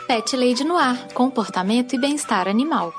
Pet Lady no ar, comportamento e bem-estar animal.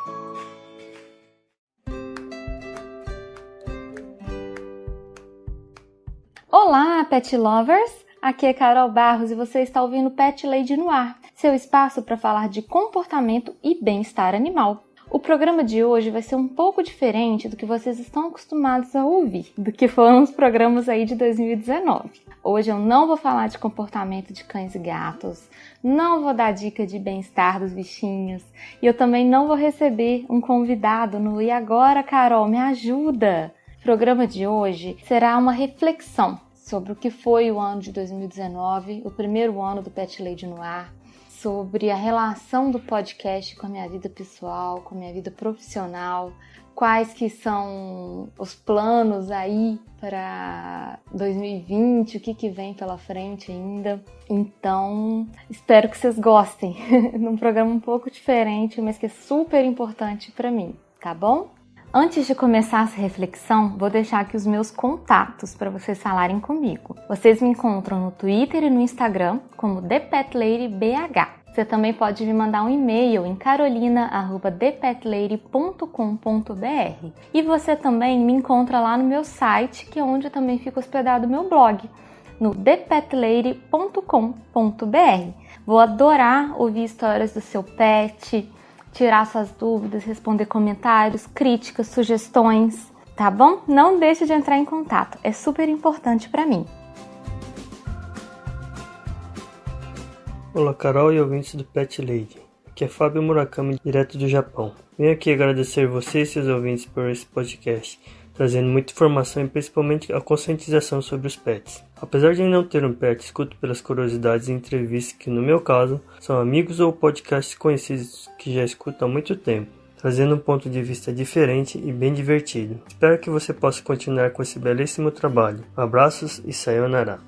Olá, Pet Lovers! Aqui é Carol Barros e você está ouvindo Pet Lady no ar, seu espaço para falar de comportamento e bem-estar animal. O programa de hoje vai ser um pouco diferente do que vocês estão acostumados a ouvir, do que foram os programas aí de 2019. Hoje eu não vou falar de comportamento de cães e gatos, não vou dar dica de bem-estar dos bichinhos e eu também não vou receber um convidado no E Agora, Carol, me ajuda! O programa de hoje será uma reflexão sobre o que foi o ano de 2019, o primeiro ano do Pet Lady no ar, sobre a relação do podcast com a minha vida pessoal, com a minha vida profissional, quais que são os planos aí para 2020, o que vem pela frente ainda. Então, espero que vocês gostem. Num programa um pouco diferente, mas que é super importante para mim, tá bom? Antes de começar essa reflexão, vou deixar aqui os meus contatos para vocês falarem comigo. Vocês me encontram no Twitter e no Instagram como ThePetLadyBH. Você também pode me mandar um e-mail em carolina@thepetlady.com.br. E você também me encontra lá no meu site, que é onde também fica hospedado o meu blog, no thepetlady.com.br. Vou adorar ouvir histórias do seu pet, tirar suas dúvidas, responder comentários, críticas, sugestões, tá bom? Não deixe de entrar em contato, é super importante para mim. Olá, Carol e ouvintes do Pet Lady. Aqui é Fábio Murakami, direto do Japão. Venho aqui agradecer você e seus ouvintes por esse podcast, trazendo muita informação e principalmente a conscientização sobre os pets. Apesar de não ter um pet, escuto pelas curiosidades e entrevistas que, no meu caso, são amigos ou podcasts conhecidos que já escuto há muito tempo, trazendo um ponto de vista diferente e bem divertido. Espero que você possa continuar com esse belíssimo trabalho. Abraços e sayonara!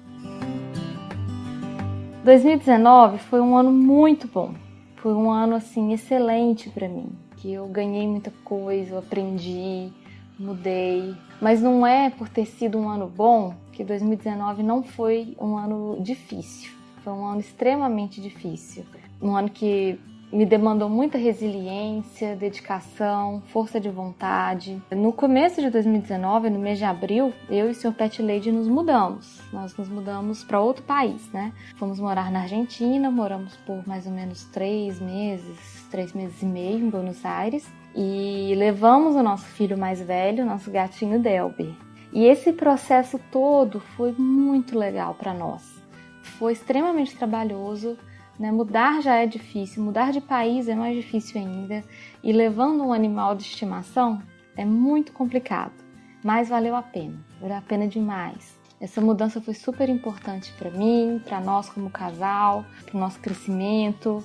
2019 foi um ano muito bom. Foi um ano assim excelente para mim, que eu ganhei muita coisa, eu aprendi, mudei. Mas não é por ter sido um ano bom que 2019 não foi um ano difícil. Foi um ano extremamente difícil. Um ano que me demandou muita resiliência, dedicação, força de vontade. No começo de 2019, no mês de abril, eu e o Sr. Pet Lady nos mudamos. Nós nos mudamos para outro país, né? Fomos morar na Argentina, moramos por mais ou menos 3 meses e meio em Buenos Aires. E levamos o nosso filho mais velho, nosso gatinho Delber. E esse processo todo foi muito legal para nós. Foi extremamente trabalhoso, né? Mudar já é difícil, mudar de país é mais difícil ainda. E levando um animal de estimação é muito complicado, mas valeu a pena demais. Essa mudança foi super importante para mim, para nós como casal, para o nosso crescimento.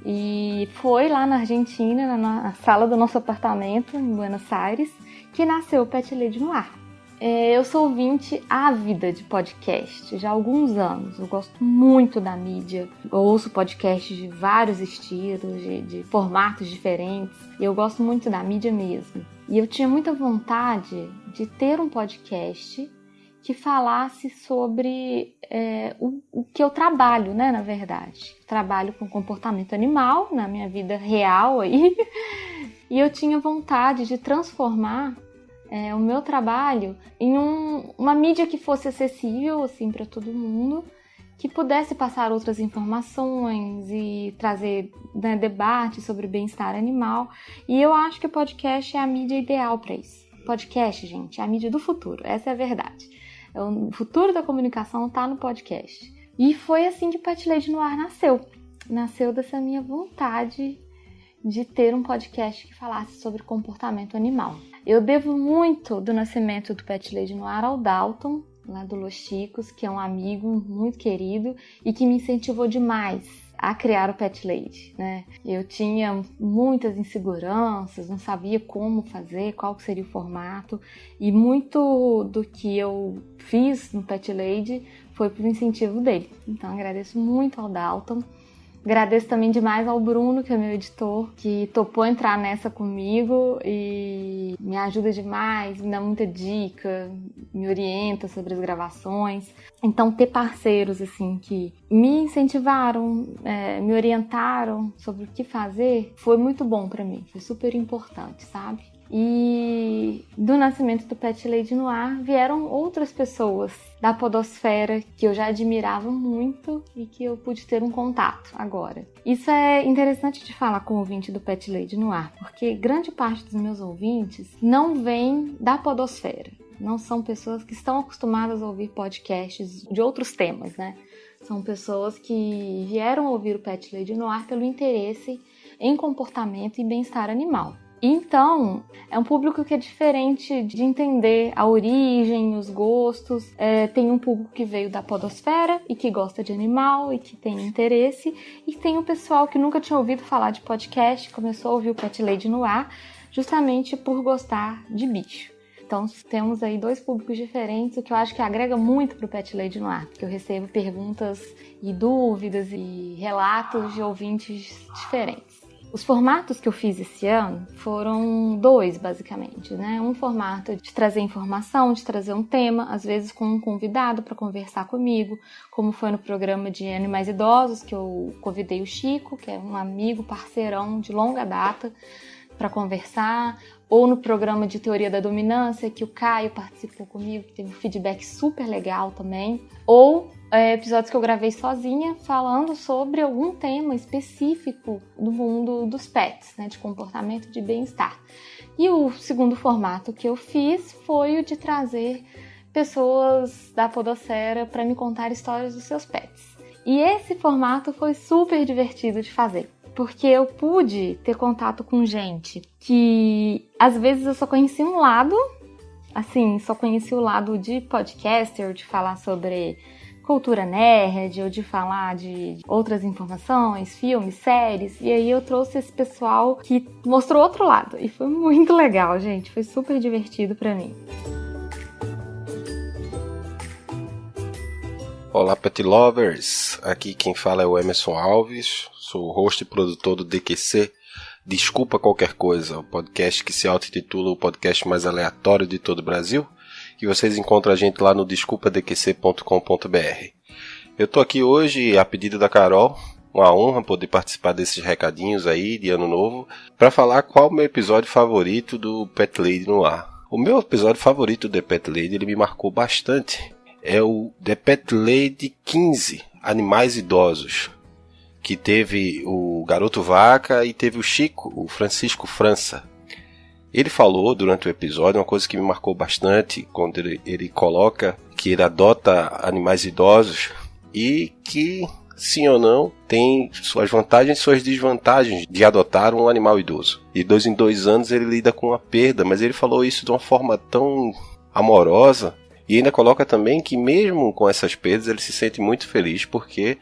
E foi lá na Argentina, na sala do nosso apartamento, em Buenos Aires, que nasceu o Pet Lady no ar. Eu sou ouvinte ávida de podcast já há alguns anos. Eu gosto muito da mídia. Eu ouço podcasts de vários estilos, de formatos diferentes. E eu gosto muito da mídia mesmo. E eu tinha muita vontade de ter um podcast que falasse sobre o que eu trabalho, né, na verdade. Trabalho com comportamento animal na minha vida real aí. E eu tinha vontade de transformar o meu trabalho em uma mídia que fosse acessível assim, para todo mundo, que pudesse passar outras informações e trazer, né, debate sobre bem-estar animal. E eu acho que o podcast é a mídia ideal para isso. Podcast, gente, é a mídia do futuro, essa é a verdade. O futuro da comunicação está no podcast. E foi assim que o Pet Lady no ar nasceu. Nasceu dessa minha vontade de ter um podcast que falasse sobre comportamento animal. Eu devo muito do nascimento do Pet Lady no ar ao Dalton, lá do Los Chicos, que é um amigo muito querido e que me incentivou demais a criar o Pet Lady, né? Eu tinha muitas inseguranças, não sabia como fazer, qual seria o formato, e muito do que eu fiz no Pet Lady foi por incentivo dele. Então agradeço muito ao Dalton Agradeço também demais ao Bruno, que é meu editor, que topou entrar nessa comigo e me ajuda demais, me dá muita dica, me orienta sobre as gravações. Então, ter parceiros assim que me incentivaram, me orientaram sobre o que fazer, foi muito bom pra mim, foi super importante, sabe? E do nascimento do Pet Lady no Ar vieram outras pessoas da podosfera que eu já admirava muito e que eu pude ter um contato agora. Isso é interessante de falar com o ouvinte do Pet Lady no Ar, porque grande parte dos meus ouvintes não vem da podosfera. Não são pessoas que estão acostumadas a ouvir podcasts de outros temas, né? São pessoas que vieram ouvir o Pet Lady no Ar pelo interesse em comportamento e bem-estar animal. Então, é um público que é diferente de entender a origem, os gostos. Tem um público que veio da podosfera e que gosta de animal e que tem interesse. E tem o pessoal que nunca tinha ouvido falar de podcast, começou a ouvir o Pet Lady no Ar justamente por gostar de bicho. Então, temos aí dois públicos diferentes, o que eu acho que agrega muito para o Pet Lady no Ar, porque eu recebo perguntas e dúvidas e relatos de ouvintes diferentes. Os formatos que eu fiz esse ano foram 2, basicamente, né? Um formato de trazer informação, de trazer um tema, às vezes com um convidado para conversar comigo, como foi no programa de Animais Idosos, que eu convidei o Chico, que é um amigo, parceirão de longa data, para conversar, ou no programa de Teoria da Dominância, que o Caio participou comigo, que teve um feedback super legal também, ou episódios que eu gravei sozinha, falando sobre algum tema específico do mundo dos pets, né, de comportamento de bem-estar. E o segundo formato que eu fiz foi o de trazer pessoas da podosfera para me contar histórias dos seus pets. E esse formato foi super divertido de fazer, porque eu pude ter contato com gente que às vezes eu só conheci um lado, assim, só conheci o lado de podcaster, de falar sobre cultura nerd, ou de falar de outras informações, filmes, séries, e aí eu trouxe esse pessoal que mostrou outro lado, e foi muito legal, gente, foi super divertido pra mim. Olá, Pet Lovers! Aqui quem fala é o Emerson Alves, sou o host e produtor do DQC, Desculpa Qualquer Coisa, o podcast que se auto-intitula o podcast mais aleatório de todo o Brasil, que vocês encontram a gente lá no desculpadqc.com.br. Eu tô aqui hoje a pedido da Carol, uma honra poder participar desses recadinhos aí de ano novo, para falar qual é o meu episódio favorito do Pet Lady no Ar. O meu episódio favorito do The Pet Lady, ele me marcou bastante, é o The Pet Lady 15, Animais Idosos, que teve o Garoto Vaca e teve o Chico, o Francisco França. Ele falou durante o episódio uma coisa que me marcou bastante, quando ele coloca que ele adota animais idosos e que, sim ou não, tem suas vantagens e suas desvantagens de adotar um animal idoso. De 2 em 2 anos ele lida com a perda, mas ele falou isso de uma forma tão amorosa e ainda coloca também que mesmo com essas perdas ele se sente muito feliz porque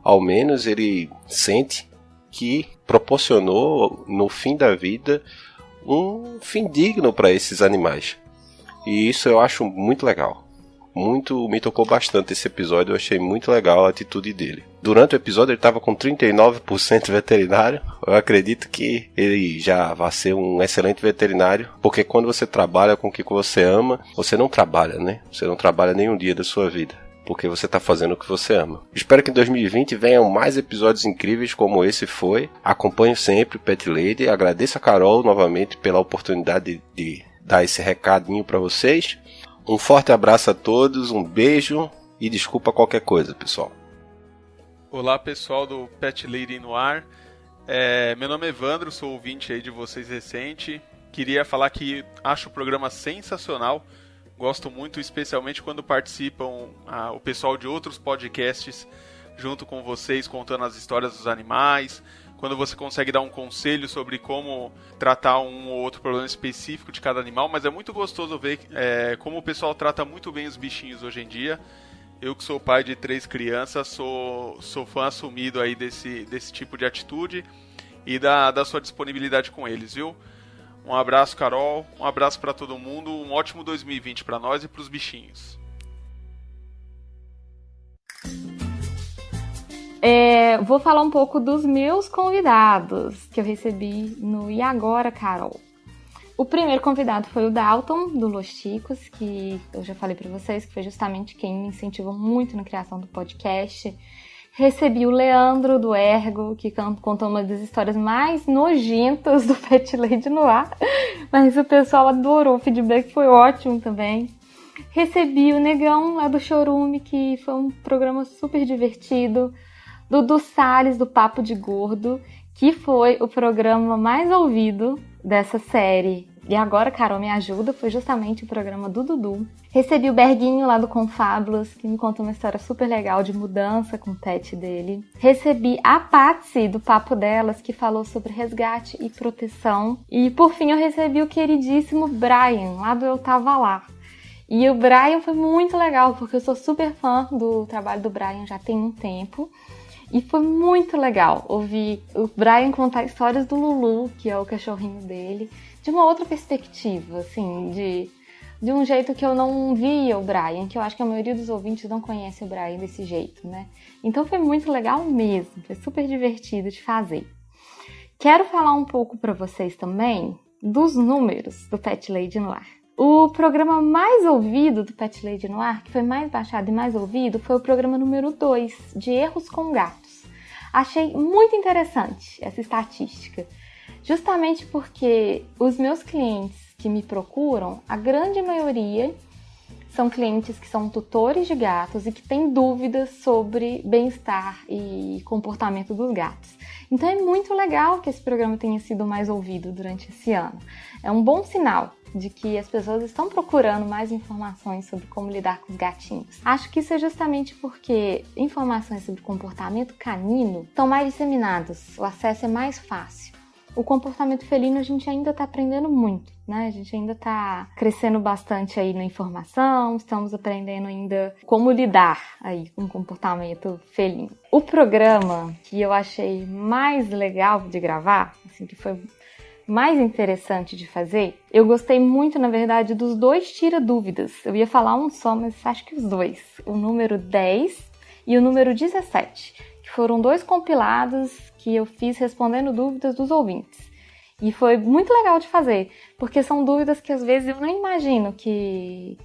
ao menos ele sente que proporcionou no fim da vida um fim digno para esses animais. E isso eu acho muito legal. Me tocou bastante esse episódio, eu achei muito legal a atitude dele. Durante o episódio ele estava com 39% veterinário. Eu acredito que ele já vai ser um excelente veterinário, porque quando você trabalha com o que você ama, você não trabalha, né? Você não trabalha nenhum dia da sua vida, porque você está fazendo o que você ama. Espero que em 2020 venham mais episódios incríveis como esse foi. Acompanho sempre o Pet Lady. Agradeço a Carol novamente pela oportunidade de dar esse recadinho para vocês. Um forte abraço a todos, um beijo e desculpa qualquer coisa, pessoal. Olá, pessoal do Pet Lady no Ar. Meu nome é Evandro, sou ouvinte aí de vocês recente. Queria falar que acho o programa sensacional. Gosto muito, especialmente quando participam o pessoal de outros podcasts junto com vocês, contando as histórias dos animais. Quando você consegue dar um conselho sobre como tratar um ou outro problema específico de cada animal. Mas é muito gostoso ver como o pessoal trata muito bem os bichinhos hoje em dia. Eu que sou pai de 3 crianças, sou fã assumido aí desse tipo de atitude e da sua disponibilidade com eles, viu? Um abraço, Carol. Um abraço para todo mundo. Um ótimo 2020 para nós e para os bichinhos. Vou falar um pouco dos meus convidados que eu recebi no E Agora, Carol? O primeiro convidado foi o Dalton, do Los Chicos, que eu já falei para vocês, que foi justamente quem me incentivou muito na criação do podcast. Recebi o Leandro, do Ergo, que contou uma das histórias mais nojentas do Pet Lady no ar, mas o pessoal adorou, o feedback foi ótimo também. Recebi o Negão, lá do Chorume, que foi um programa super divertido. Dudu Salles, do Papo de Gordo, que foi o programa mais ouvido dessa série. E agora, Carol, me ajuda, foi justamente o programa do Dudu. Recebi o Berguinho, lá do Confábulos, que me contou uma história super legal de mudança com o pet dele. Recebi a Patsy, do Papo Delas, que falou sobre resgate e proteção. E, por fim, eu recebi o queridíssimo Brian, lá do Eu Tava Lá. E o Brian foi muito legal, porque eu sou super fã do trabalho do Brian já tem um tempo. E foi muito legal ouvir o Brian contar histórias do Lulu, que é o cachorrinho dele, de uma outra perspectiva, assim, de um jeito que eu não via o Brian, que eu acho que a maioria dos ouvintes não conhece o Brian desse jeito, né? Então foi muito legal mesmo, foi super divertido de fazer. Quero falar um pouco para vocês também dos números do Pet Lady no Ar. O programa mais ouvido do Pet Lady no Ar, que foi mais baixado e mais ouvido, foi o programa número 2, de Erros com Gatos. Achei muito interessante essa estatística, justamente porque os meus clientes que me procuram, a grande maioria são clientes que são tutores de gatos e que têm dúvidas sobre bem-estar e comportamento dos gatos. Então é muito legal que esse programa tenha sido mais ouvido durante esse ano. É um bom sinal de que as pessoas estão procurando mais informações sobre como lidar com os gatinhos. Acho que isso é justamente porque informações sobre comportamento canino estão mais disseminadas, o acesso é mais fácil. O comportamento felino a gente ainda está aprendendo muito, né? A gente ainda está crescendo bastante aí na informação, estamos aprendendo ainda como lidar aí com o comportamento felino. O programa que eu achei mais legal de gravar, assim, que foi mais interessante de fazer, eu gostei muito, na verdade, dos 2 tira-dúvidas. Eu ia falar um só, mas acho que os 2. O número 10 e o número 17, que foram 2 compilados que eu fiz respondendo dúvidas dos ouvintes. E foi muito legal de fazer, porque são dúvidas que às vezes eu não imagino que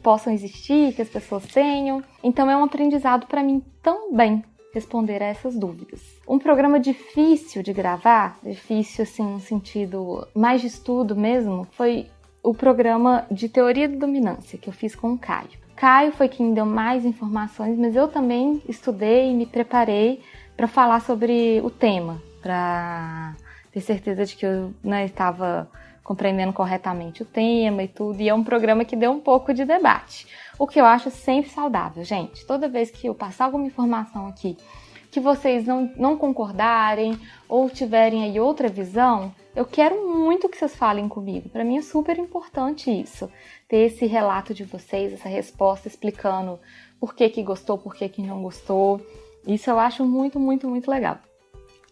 possam existir, que as pessoas tenham. Então é um aprendizado para mim também responder a essas dúvidas. Um programa difícil de gravar, difícil assim no sentido mais de estudo mesmo, foi o programa de teoria da dominância que eu fiz com o Caio. Caio foi quem me deu mais informações, mas eu também estudei e me preparei para falar sobre o tema, para ter certeza de que eu estava compreendendo corretamente o tema e tudo. E é um programa que deu um pouco de debate, o que eu acho sempre saudável, gente. Toda vez que eu passar alguma informação aqui que vocês não concordarem ou tiverem aí outra visão, eu quero muito que vocês falem comigo. Para mim é super importante isso, ter esse relato de vocês, essa resposta explicando por que gostou, por que não gostou. Isso eu acho muito, muito, muito legal.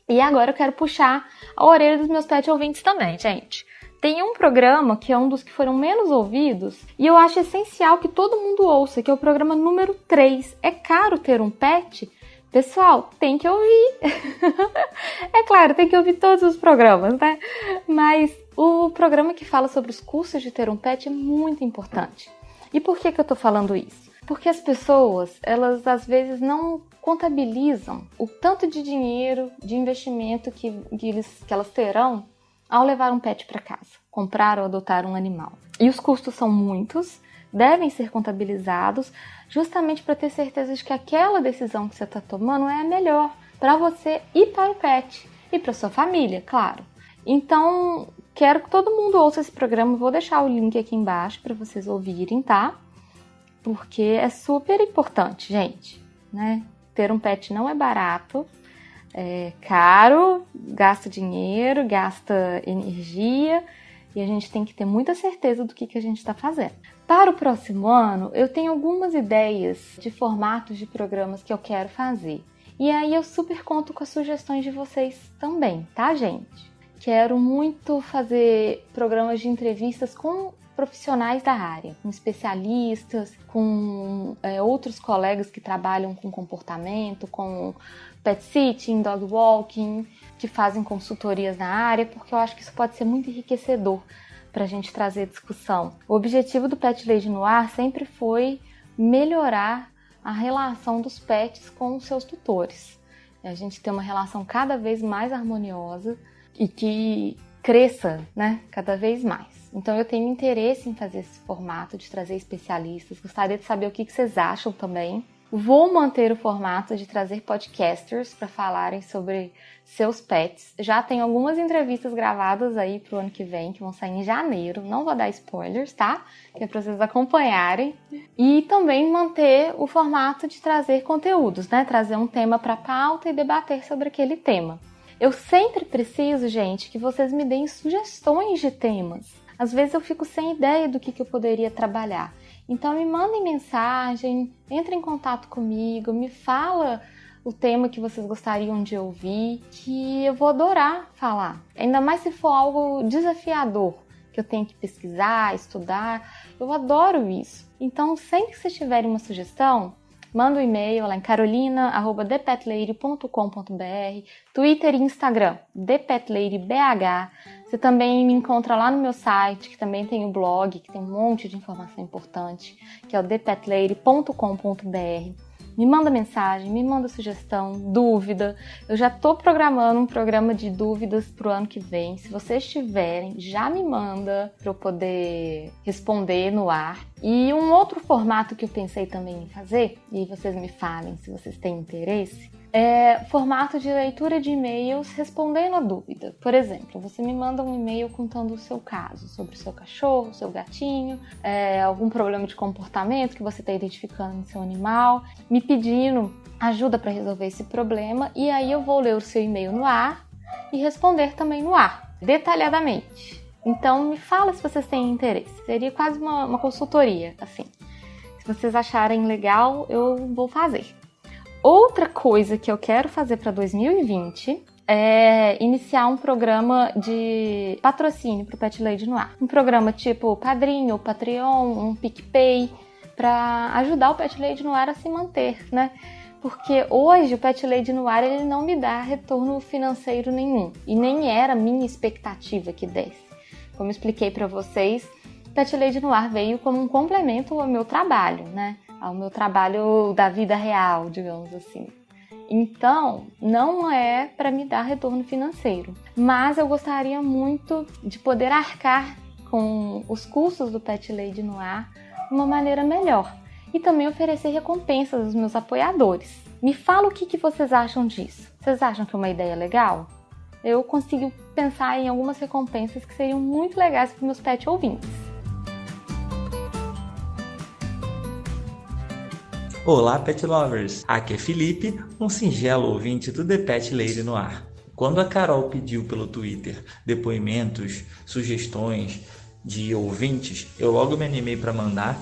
E agora eu quero puxar a orelha dos meus pet ouvintes também, gente. Tem um programa que é um dos que foram menos ouvidos e eu acho essencial que todo mundo ouça, que é o programa número 3. É caro ter um pet? Pessoal, tem que ouvir. É claro, tem que ouvir todos os programas, né? Mas o programa que fala sobre os custos de ter um pet é muito importante. E por que eu tô falando isso? Porque as pessoas, elas às vezes não contabilizam o tanto de dinheiro, de investimento que elas terão ao levar um pet para casa, comprar ou adotar um animal. E os custos são muitos, devem ser contabilizados, justamente para ter certeza de que aquela decisão que você está tomando é a melhor para você e para o pet, e para sua família, claro. Então, quero que todo mundo ouça esse programa, vou deixar o link aqui embaixo para vocês ouvirem, tá? Porque é super importante, gente, né? Ter um pet não é barato, é caro, gasta dinheiro, gasta energia e a gente tem que ter muita certeza do que a gente está fazendo. Para o próximo ano, eu tenho algumas ideias de formatos de programas que eu quero fazer. E aí eu super conto com as sugestões de vocês também, tá, gente? Quero muito fazer programas de entrevistas com profissionais da área, com especialistas, com outros colegas que trabalham com comportamento, com pet sitting, dog walking, que fazem consultorias na área, porque eu acho que isso pode ser muito enriquecedor para a gente trazer discussão. O objetivo do Pet Lady no Ar sempre foi melhorar a relação dos pets com os seus tutores. A gente ter uma relação cada vez mais harmoniosa e que cresça, né, cada vez mais. Então eu tenho interesse em fazer esse formato de trazer especialistas, gostaria de saber o que vocês acham também. Vou manter o formato de trazer podcasters para falarem sobre seus pets. Já tem algumas entrevistas gravadas aí pro ano que vem, que vão sair em janeiro. Não vou dar spoilers, tá? Que é para vocês acompanharem. E também manter o formato de trazer conteúdos, né? Trazer um tema para pauta e debater sobre aquele tema. Eu sempre preciso, gente, que vocês me deem sugestões de temas. Às vezes eu fico sem ideia do que eu poderia trabalhar. Então me mandem mensagem, entre em contato comigo, me fala o tema que vocês gostariam de ouvir, que eu vou adorar falar. Ainda mais se for algo desafiador, que eu tenho que pesquisar, estudar, eu adoro isso. Então sempre que vocês tiverem uma sugestão, manda um e-mail lá em carolina@thepetLady.com.br, Twitter e Instagram, ThePetLadyBH. Você também me encontra lá no meu site, que também tem o blog, que tem um monte de informação importante, que é o ThePetLady.com.br. Me manda mensagem, me manda sugestão, dúvida. Eu já estou programando um programa de dúvidas para o ano que vem. Se vocês tiverem, já me manda para eu poder responder no ar. E um outro formato que eu pensei também em fazer, e aí vocês me falem se vocês têm interesse, é formato de leitura de e-mails respondendo a dúvida. Por exemplo, você me manda um e-mail contando o seu caso, sobre o seu cachorro, o seu gatinho, algum problema de comportamento que você está identificando no seu animal, me pedindo ajuda para resolver esse problema, e aí eu vou ler o seu e-mail no ar e responder também no ar, detalhadamente. Então me fala se vocês têm interesse. Seria quase uma consultoria, assim. Se vocês acharem legal, eu vou fazer. Outra coisa que eu quero fazer para 2020 é iniciar um programa de patrocínio para o Pet Lady no Ar. Um programa tipo Padrinho, Patreon, um PicPay, para ajudar o Pet Lady no Ar a se manter, né? Porque hoje o Pet Lady no Ar ele não me dá retorno financeiro nenhum. E nem era minha expectativa que desse. Como eu expliquei para vocês, o Pet Lady no Ar veio como um complemento ao meu trabalho, né? Ao meu trabalho da vida real, digamos assim. Então, não é para me dar retorno financeiro. Mas eu gostaria muito de poder arcar com os custos do Pet Lady no Ar de uma maneira melhor. E também oferecer recompensas aos meus apoiadores. Me fala o que vocês acham disso. Vocês acham que é uma ideia legal? Eu consigo pensar em algumas recompensas que seriam muito legais para os meus pet ouvintes. Olá, Pet Lovers! Aqui é Felipe, um singelo ouvinte do The Pet Lady no Ar. Quando a Carol pediu pelo Twitter depoimentos, sugestões de ouvintes, eu logo me animei para mandar,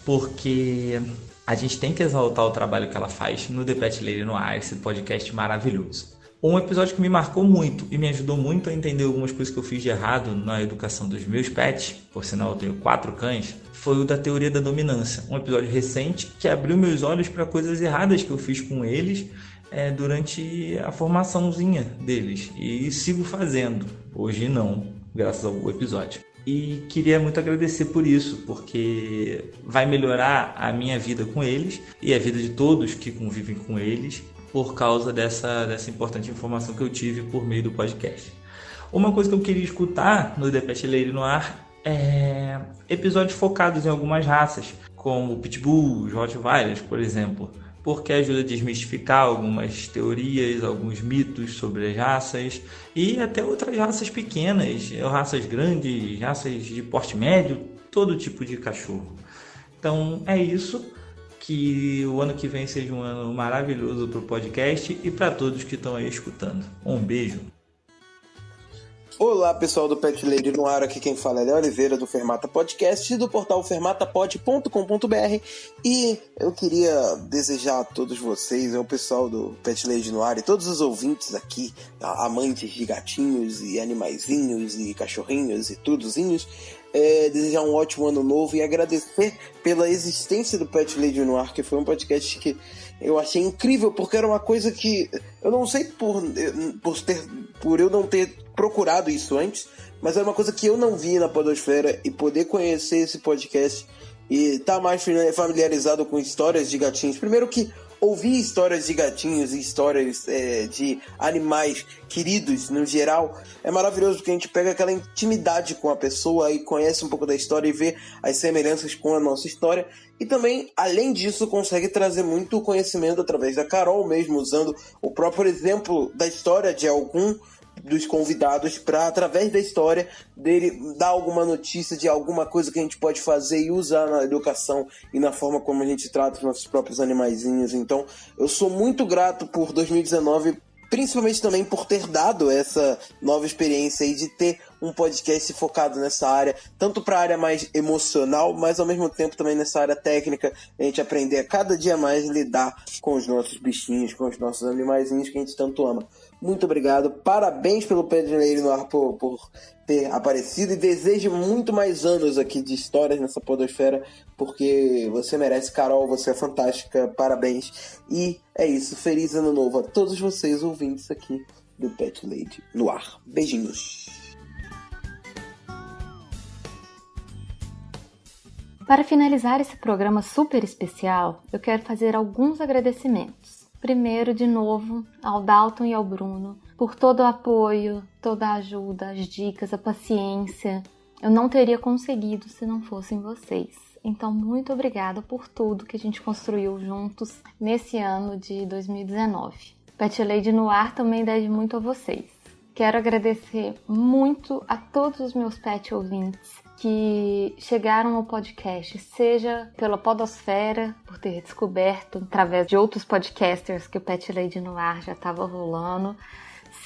porque a gente tem que exaltar o trabalho que ela faz no The Pet Lady no Ar, esse podcast maravilhoso. Um episódio que me marcou muito e me ajudou muito a entender algumas coisas que eu fiz de errado na educação dos meus pets, por sinal eu tenho 4 cães, foi o da teoria da dominância. Um episódio recente que abriu meus olhos para coisas erradas que eu fiz com eles durante a formaçãozinha deles. E sigo fazendo. Hoje não, graças ao episódio. E queria muito agradecer por isso, porque vai melhorar a minha vida com eles e a vida de todos que convivem com eles, por causa dessa importante informação que eu tive por meio do podcast. Uma coisa que eu queria escutar no The Pet Lady no Ar é episódios focados em algumas raças, como Pitbull, Rottweilers, por exemplo, porque ajuda a desmistificar algumas teorias, alguns mitos sobre as raças e até outras raças pequenas, raças grandes, raças de porte médio, todo tipo de cachorro. Então é isso. Que o ano que vem seja um ano maravilhoso para o podcast e para todos que estão aí escutando. Um beijo. Olá, pessoal do Pet Lady no ar, aqui quem fala é Léo Oliveira do Fermata Podcast e do portal fermatapod.com.br, e eu queria desejar a todos vocês, o pessoal do Pet Lady no ar e todos os ouvintes aqui, amantes de gatinhos e animaizinhos e cachorrinhos e tudozinhos, desejar um ótimo ano novo e agradecer pela existência do Pet Lady no ar, que foi um podcast que eu achei incrível, porque era uma coisa que eu não sei por eu não ter procurado isso antes, mas era uma coisa que eu não vi na podosfera, e poder conhecer esse podcast e estar mais familiarizado com histórias de gatinhos. Primeiro que ouvir histórias de gatinhos e histórias de animais queridos no geral é maravilhoso, porque a gente pega aquela intimidade com a pessoa e conhece um pouco da história e vê as semelhanças com a nossa história. E também, além disso, consegue trazer muito conhecimento através da Carol mesmo, usando o próprio exemplo da história de algum dos convidados para, através da história dele, dar alguma notícia de alguma coisa que a gente pode fazer e usar na educação e na forma como a gente trata os nossos próprios animaizinhos. Então, eu sou muito grato por 2019, principalmente também por ter dado essa nova experiência e de ter um podcast focado nessa área, tanto para a área mais emocional, mas ao mesmo tempo também nessa área técnica, a gente aprender a cada dia mais lidar com os nossos bichinhos, com os nossos animaizinhos que a gente tanto ama. Muito obrigado, parabéns pelo Pet Lady no ar por ter aparecido, e desejo muito mais anos aqui de histórias nessa podosfera, porque você merece, Carol, você é fantástica, parabéns. E é isso, feliz ano novo a todos vocês ouvintes aqui do Pet Lady no ar. Beijinhos. Para finalizar esse programa super especial, eu quero fazer alguns agradecimentos. Primeiro, de novo, ao Dalton e ao Bruno, por todo o apoio, toda a ajuda, as dicas, a paciência. Eu não teria conseguido se não fossem vocês. Então, muito obrigada por tudo que a gente construiu juntos nesse ano de 2019. Pet Lady no ar também deve muito a vocês. Quero agradecer muito a todos os meus pet ouvintes que chegaram ao podcast, seja pela podosfera, por ter descoberto através de outros podcasters que o Pet Lady no ar já estava rolando,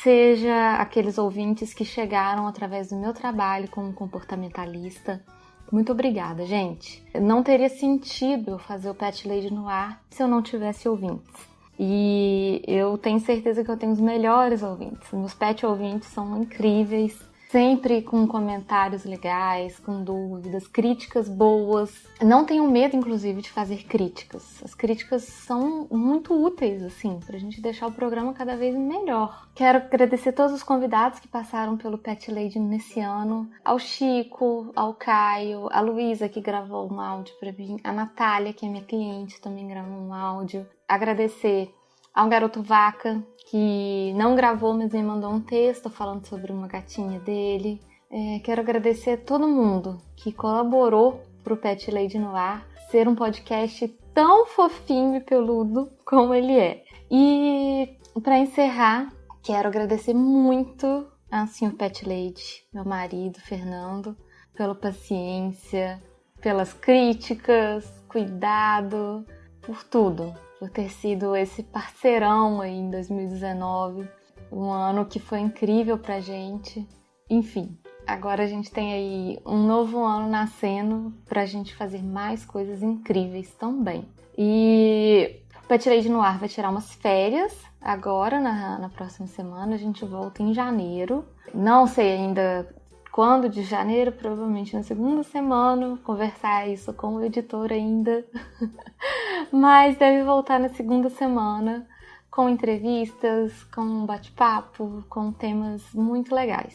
seja aqueles ouvintes que chegaram através do meu trabalho como comportamentalista. Muito obrigada, gente. Não teria sentido eu fazer o Pet Lady no ar se eu não tivesse ouvintes. E eu tenho certeza que eu tenho os melhores ouvintes. Meus pet ouvintes são incríveis, sempre com comentários legais, com dúvidas, críticas boas. Não tenham medo, inclusive, de fazer críticas. As críticas são muito úteis, assim, pra gente deixar o programa cada vez melhor. Quero agradecer a todos os convidados que passaram pelo Pet Lady nesse ano. Ao Chico, ao Caio, a Luísa, que gravou um áudio pra mim, a Natália, que é minha cliente, também gravou um áudio. Agradecer ao Garoto Vaca, que não gravou, mas me mandou um texto falando sobre uma gatinha dele. Quero agradecer a todo mundo que colaborou para o Pet Lady no ar ser um podcast tão fofinho e peludo como ele é. E para encerrar, quero agradecer muito a Sr. Pet Lady, meu marido, Fernando, pela paciência, pelas críticas, cuidado, por tudo. Por ter sido esse parceirão aí em 2019, um ano que foi incrível pra gente. Enfim, agora a gente tem aí um novo ano nascendo pra gente fazer mais coisas incríveis também. E o Pet Lady no ar vai tirar umas férias agora, na próxima semana. A gente volta em janeiro. Não sei ainda quando de janeiro, provavelmente na segunda semana, conversar isso com o editor ainda, mas deve voltar na segunda semana com entrevistas, com um bate-papo, com temas muito legais.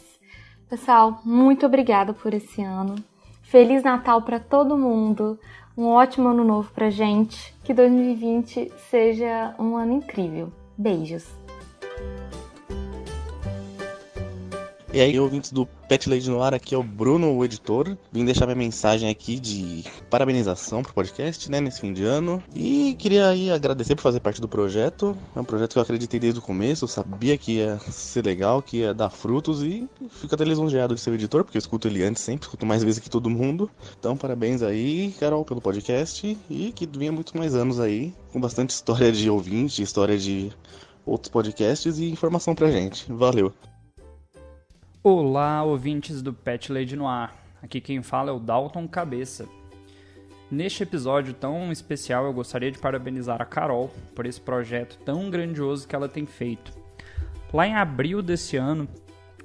Pessoal, muito obrigada por esse ano, Feliz Natal para todo mundo, um ótimo ano novo pra gente, que 2020 seja um ano incrível. Beijos! E aí, ouvintes do Pet Lady no ar, aqui é o Bruno, o editor. Vim deixar minha mensagem aqui de parabenização pro podcast, né, nesse fim de ano. E queria aí agradecer por fazer parte do projeto. É um projeto que eu acreditei desde o começo, eu sabia que ia ser legal, que ia dar frutos, e fico até lisonjeado de ser o editor, porque eu escuto ele antes sempre, escuto mais vezes que todo mundo. Então, parabéns aí, Carol, pelo podcast, e que venha muitos mais anos aí, com bastante história de ouvinte, história de outros podcasts e informação pra gente. Valeu! Olá, ouvintes do Pet Lady Noir. Aqui quem fala é o Dalton Cabeça. Neste episódio tão especial, eu gostaria de parabenizar a Carol por esse projeto tão grandioso que ela tem feito. Lá em abril desse ano,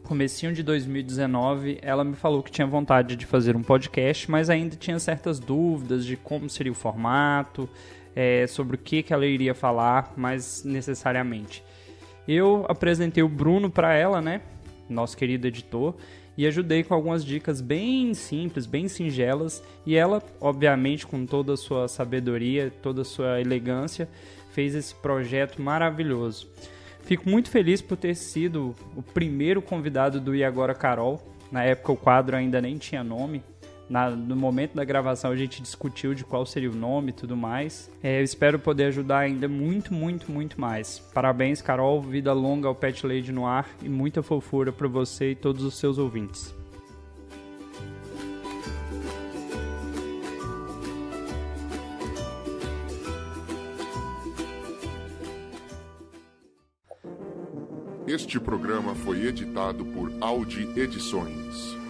comecinho de 2019, ela me falou que tinha vontade de fazer um podcast, mas ainda tinha certas dúvidas de como seria o formato, sobre o que ela iria falar mais necessariamente. Eu apresentei o Bruno para ela, né, nosso querido editor, e ajudei com algumas dicas bem simples, bem singelas, e ela, obviamente, com toda a sua sabedoria, toda a sua elegância, fez esse projeto maravilhoso. Fico muito feliz por ter sido o primeiro convidado do E Agora Carol. Na época o quadro ainda nem tinha nome. No momento da gravação a gente discutiu de qual seria o nome e tudo mais. Eu espero poder ajudar ainda muito, muito, muito mais. Parabéns, Carol. Vida longa ao Pet Lady Noir e muita fofura para você e todos os seus ouvintes. Este programa foi editado por Audi Edições.